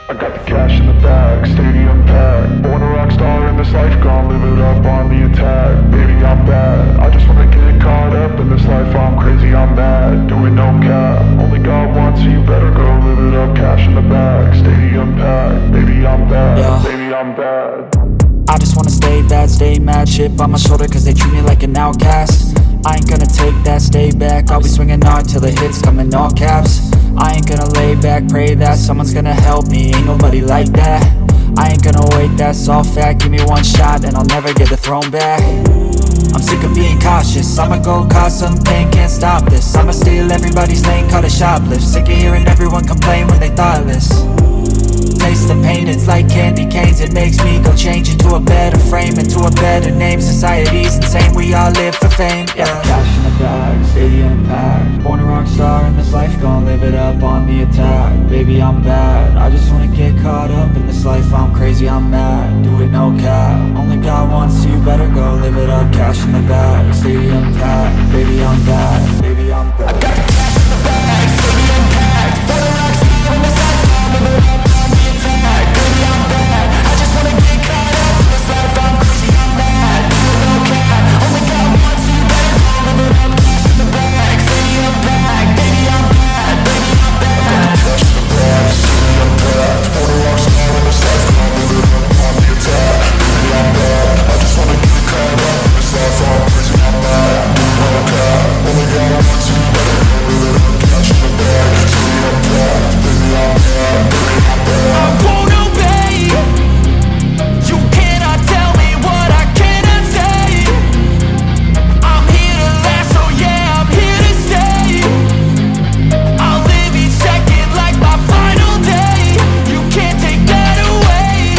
I got the cash in the bag, stadium packed. Born a rock star in this life, gon' live it up on the attack. Baby, I'm bad, I just wanna get caught up in this life. I'm crazy, I'm mad, doing no cap. Only God wants, so you better go live it up. Cash in the bag, stadium packed. Baby, I'm bad, Yeah. baby, I'm bad. I just wanna stay bad, stay mad. Chip on my shoulder cause they treat me like an outcast. I ain't gonna take that, stay back. I'll be swinging hard till the hits come in all caps. I ain't gonna lay back, pray that someone's gonna help me. Ain't nobody like that. I ain't gonna wait, that's all fact. Give me one shot and I'll never get the throne back. I'm sick of being cautious, I'ma go cause some pain, can't stop this. I'ma steal everybody's lane, call it shoplift. Sick of hearing everyone complain when they thoughtless. Taste the pain, it's like candy canes. It makes me go change into a better frame, into a better name. Society's insane, we all live for fame, yeah. Cash in the bag, stadium packed. Born a rock star in this life, gon' live it up on the attack. Baby, I'm bad, I just wanna get caught up in this life. I'm crazy, I'm mad, do it no cap. Only God wants, so you better go live it up. Cash in the bag, stadium packed. Baby, I'm bad, baby, I'm bad. I got the cash in the bag, stadium packed. Born a rock star in this life, gon' live it up. Baby, I'm bad, I just wanna get caught up in this life. I'm crazy, I'm mad, do it no cap. Only God wants, so you better go live it up. Cash in the bag, stadium packed. Baby, I'm bad, baby, I'm bad. Cash in the bag, stadium packed. Born a rock star in this life, gon' live it up on the attack. Baby, I'm bad, I just wanna get caught up in this life. I'm crazy, I'm mad, do it no cap. Only God wants, so you better go live it up. Cash in the bag, stadium packed. Baby, I'm bad, baby, I'm bad. I won't obey. You cannot tell me what I cannot say. I'm here to last, so yeah, I'm here to stay. I'll live each second like my final day. You can't take that away.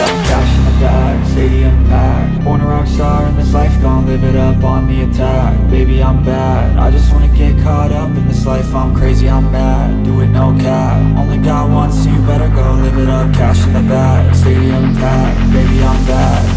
Got cash in the bag, stadium packed. Born a rock star in this life, gon' live it up on the attack. Baby, I'm bad, I just wanna get caught up in this life. I'm crazy, I'm mad, do it no cap. Only God wants, so you better go live it up. Cash in the bag, stadium packed. Baby, I'm bad.